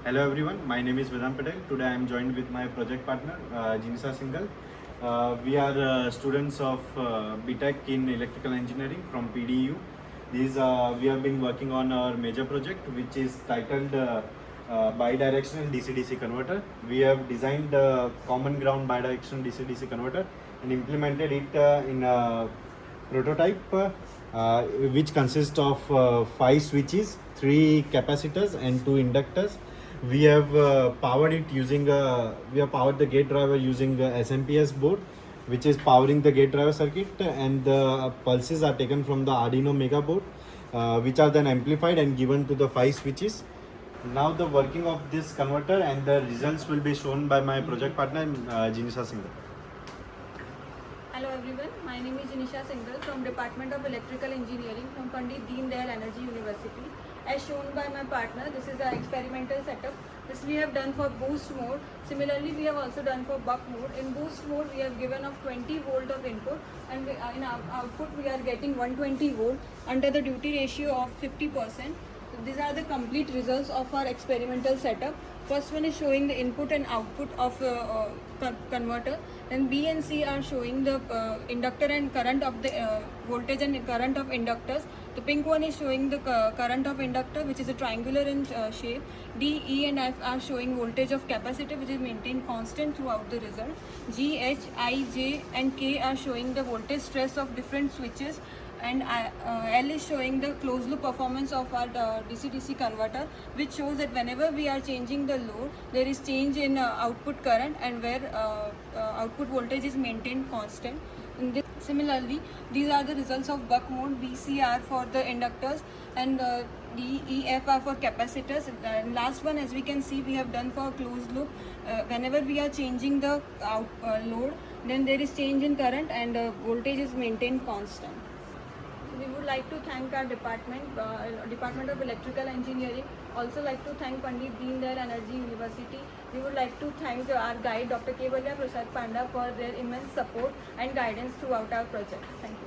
Hello everyone, my name is Vedant Patel. Today I am joined with my project partner Jinisha Singhal. We are students of BTech in Electrical Engineering from PDU. We have been working on our major project which is titled Bidirectional DC-DC Converter. We have designed the common ground bidirectional DC-DC converter and implemented it in a prototype which consists of 5 switches, 3 capacitors and 2 inductors. We have powered it using we have powered the gate driver using SMPS board, which is powering the gate driver circuit, and the pulses are taken from the Arduino Mega board, which are then amplified and given to the 5 switches. Now the working of this converter and the results will be shown by my project partner Jinisha Singhal. Hello everyone, my name is Jinisha Singhal from Department of Electrical Engineering from Pandit Deen Dayal Energy University. As shown by my partner, this is our experimental setup. This we have done for boost mode. Similarly, we have also done for buck mode. In boost mode, we have given of 20 volt of input, and in our output we are getting 120 volt under the duty ratio of 50%. So these are the complete results of our experimental setup. First one is showing the input and output of converter. Then B and C are showing the inductor and current of the voltage and current of inductors. The pink one is showing the current of inductor, which is a triangular in shape. D, E and F are showing voltage of capacitor, which is maintained constant throughout the result. G, H, I, J and K are showing the voltage stress of different switches, and L is showing the closed loop performance of our DC-DC converter, which shows that whenever we are changing the load, there is change in output current, and where output voltage is maintained constant. Similarly, these are the results of buck mode. B, C are for the inductors, and D, E, F are for capacitors. And last one, as we can see, we have done for closed loop. Whenever we are changing the load, then there is change in current, and voltage is maintained constant. We would like to thank our Department of Electrical Engineering. Also like to thank Pandit Deen Dayal Energy University. We would like to thank our guide Dr. Kevalya Prasad Panda for their immense support and guidance throughout our project. Thank you.